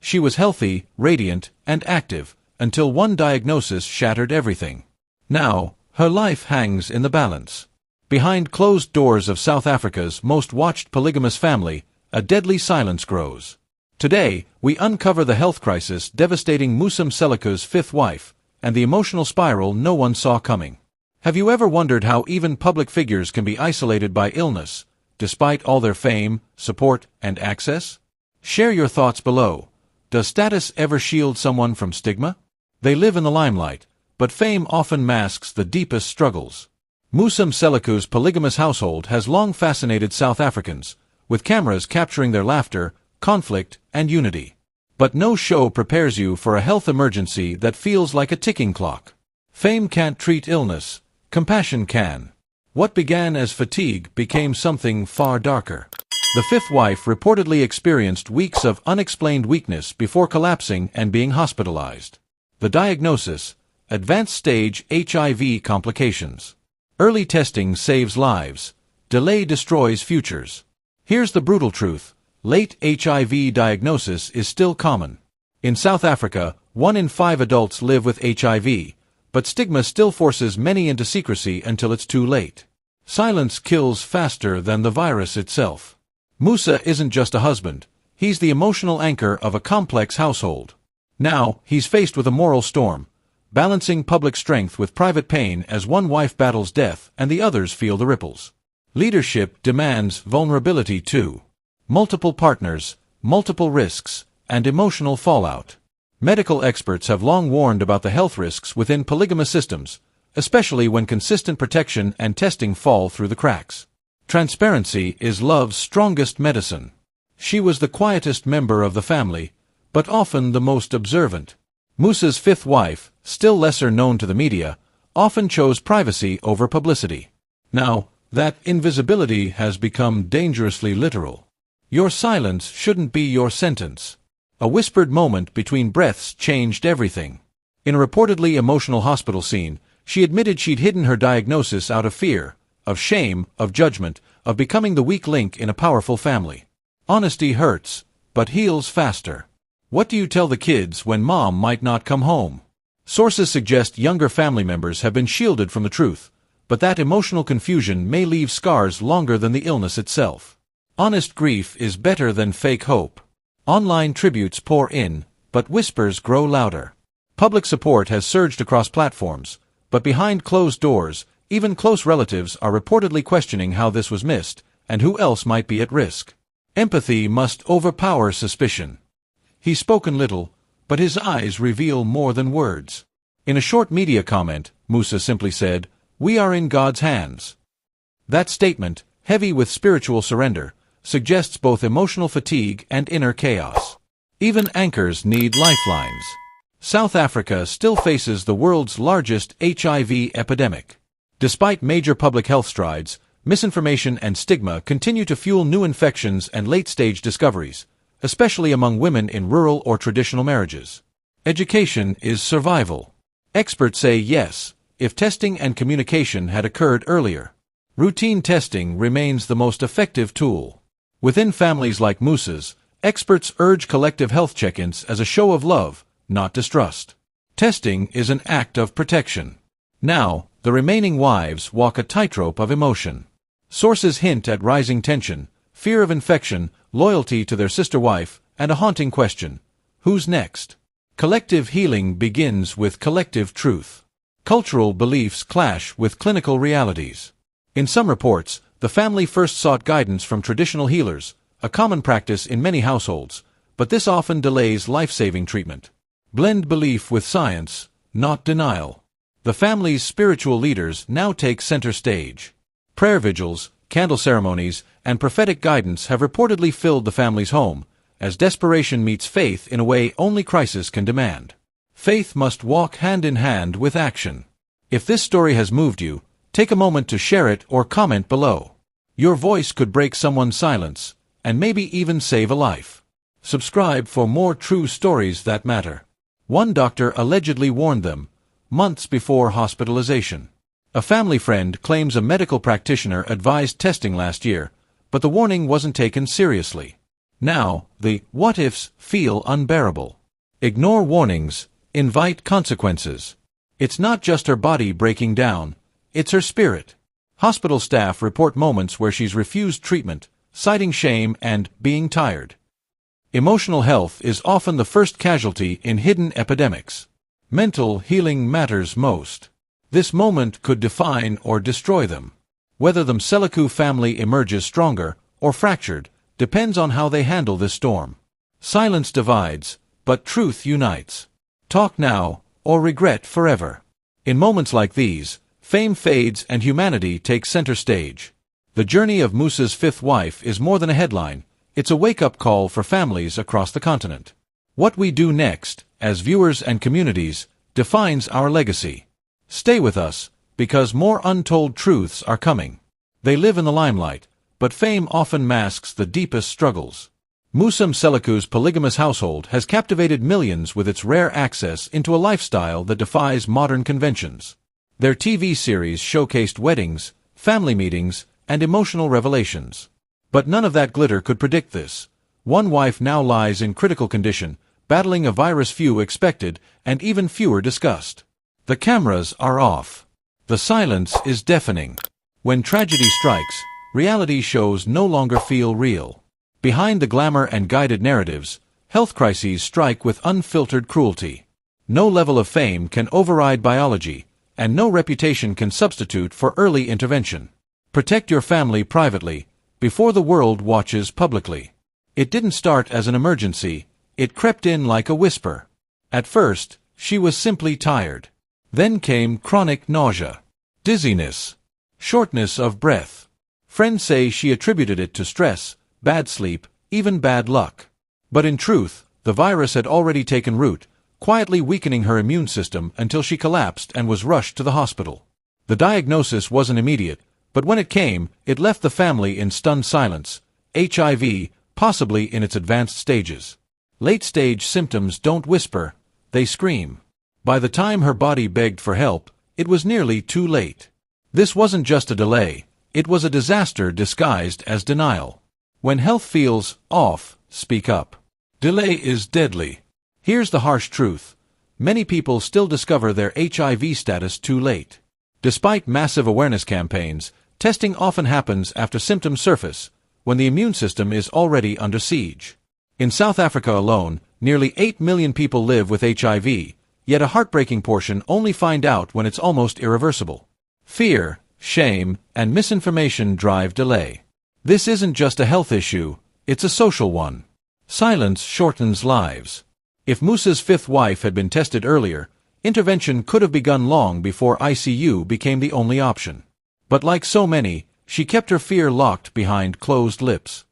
She was healthy, radiant, and active, until one diagnosis shattered everything. Now, her life hangs in the balance. Behind closed doors of South Africa's most watched polygamous family, a deadly silence grows. Today, we uncover the health crisis devastating Musa Mseleku's fifth wife, and the emotional spiral no one saw coming. Have you ever wondered how even public figures can be isolated by illness, despite all their fame, support, and access? Share your thoughts below. Does status ever shield someone from stigma? They live in the limelight, but fame often masks the deepest struggles. Musa Mseleku's polygamous household has long fascinated South Africans, with cameras capturing their laughter, conflict, and unity. But no show prepares you for a health emergency that feels like a ticking clock. Fame can't treat illness, compassion can. What began as fatigue became something far darker. The fifth wife reportedly experienced weeks of unexplained weakness before collapsing and being hospitalized. The diagnosis: advanced stage HIV complications. Early testing saves lives. Delay destroys futures. Here's the brutal truth: late HIV diagnosis is still common. In South Africa, 1 in 5 adults live with HIV, but stigma still forces many into secrecy until it's too late. Silence kills faster than the virus itself. Musa isn't just a husband, he's the emotional anchor of a complex household. Now, he's faced with a moral storm, balancing public strength with private pain as one wife battles death and the others feel the ripples. Leadership demands vulnerability too. Multiple partners, multiple risks, and emotional fallout. Medical experts have long warned about the health risks within polygamous systems, especially when consistent protection and testing fall through the cracks. Transparency is love's strongest medicine. She was the quietest member of the family, but often the most observant. Musa's fifth wife, still lesser known to the media, often chose privacy over publicity. Now, that invisibility has become dangerously literal. Your silence shouldn't be your sentence. A whispered moment between breaths changed everything. In a reportedly emotional hospital scene, she admitted she'd hidden her diagnosis out of fear, of shame, of judgment, of becoming the weak link in a powerful family. Honesty hurts, but heals faster. What do you tell the kids when mom might not come home? Sources suggest younger family members have been shielded from the truth, but that emotional confusion may leave scars longer than the illness itself. Honest grief is better than fake hope. Online tributes pour in, but whispers grow louder. Public support has surged across platforms, but behind closed doors, even close relatives are reportedly questioning how this was missed, and who else might be at risk. Empathy must overpower suspicion. He's spoken little, but his eyes reveal more than words. In a short media comment, Musa simply said, "We are in God's hands." That statement, heavy with spiritual surrender, suggests both emotional fatigue and inner chaos. Even anchors need lifelines. South Africa still faces the world's largest HIV epidemic. Despite major public health strides, misinformation and stigma continue to fuel new infections and late-stage discoveries, especially among women in rural or traditional marriages. Education is survival. Experts say yes, if testing and communication had occurred earlier. Routine testing remains the most effective tool. Within families like Musa's, experts urge collective health check-ins as a show of love, not distrust. Testing is an act of protection. Now, the remaining wives walk a tightrope of emotion. Sources hint at rising tension, fear of infection, loyalty to their sister wife, and a haunting question: who's next? Collective healing begins with collective truth. Cultural beliefs clash with clinical realities. In some reports, the family first sought guidance from traditional healers, a common practice in many households, but this often delays life-saving treatment. Blend belief with science, not denial. The family's spiritual leaders now take center stage. Prayer vigils, candle ceremonies, and prophetic guidance have reportedly filled the family's home, as desperation meets faith in a way only crisis can demand. Faith must walk hand in hand with action. If this story has moved you, take a moment to share it or comment below. Your voice could break someone's silence, and maybe even save a life. Subscribe for more true stories that matter. One doctor allegedly warned them, months before hospitalization. A family friend claims a medical practitioner advised testing last year, but the warning wasn't taken seriously. Now, the what-ifs feel unbearable. Ignore warnings, invite consequences. It's not just her body breaking down, it's her spirit. Hospital staff report moments where she's refused treatment, citing shame and being tired. Emotional health is often the first casualty in hidden epidemics. Mental healing matters most. This moment could define or destroy them. Whether the Mseleku family emerges stronger or fractured depends on how they handle this storm. Silence divides, but truth unites. Talk now, or regret forever. In moments like these, fame fades and humanity takes center stage. The journey of Musa's fifth wife is more than a headline, it's a wake-up call for families across the continent. What we do next, as viewers and communities, defines our legacy. Stay with us, because more untold truths are coming. They live in the limelight, but fame often masks the deepest struggles. Musa Mseleku's polygamous household has captivated millions with its rare access into a lifestyle that defies modern conventions. Their TV series showcased weddings, family meetings, and emotional revelations. But none of that glitter could predict this. One wife now lies in critical condition, battling a virus few expected and even fewer discussed. The cameras are off. The silence is deafening. When tragedy strikes, reality shows no longer feel real. Behind the glamour and guided narratives, health crises strike with unfiltered cruelty. No level of fame can override biology, and no reputation can substitute for early intervention. Protect your family privately, before the world watches publicly. It didn't start as an emergency, it crept in like a whisper. At first, she was simply tired. Then came chronic nausea, dizziness, shortness of breath. Friends say she attributed it to stress, bad sleep, even bad luck. But in truth, the virus had already taken root, quietly weakening her immune system until she collapsed and was rushed to the hospital. The diagnosis wasn't immediate, but when it came, it left the family in stunned silence. HIV, possibly in its advanced stages. Late-stage symptoms don't whisper, they scream. By the time her body begged for help, it was nearly too late. This wasn't just a delay, it was a disaster disguised as denial. When health feels off, speak up. Delay is deadly. Here's the harsh truth. Many people still discover their HIV status too late. Despite massive awareness campaigns, testing often happens after symptoms surface, when the immune system is already under siege. In South Africa alone, nearly 8 million people live with HIV, yet a heartbreaking portion only find out when it's almost irreversible. Fear, shame, and misinformation drive delay. This isn't just a health issue, it's a social one. Silence shortens lives. If Musa's fifth wife had been tested earlier, intervention could have begun long before ICU became the only option. But like so many, she kept her fear locked behind closed lips.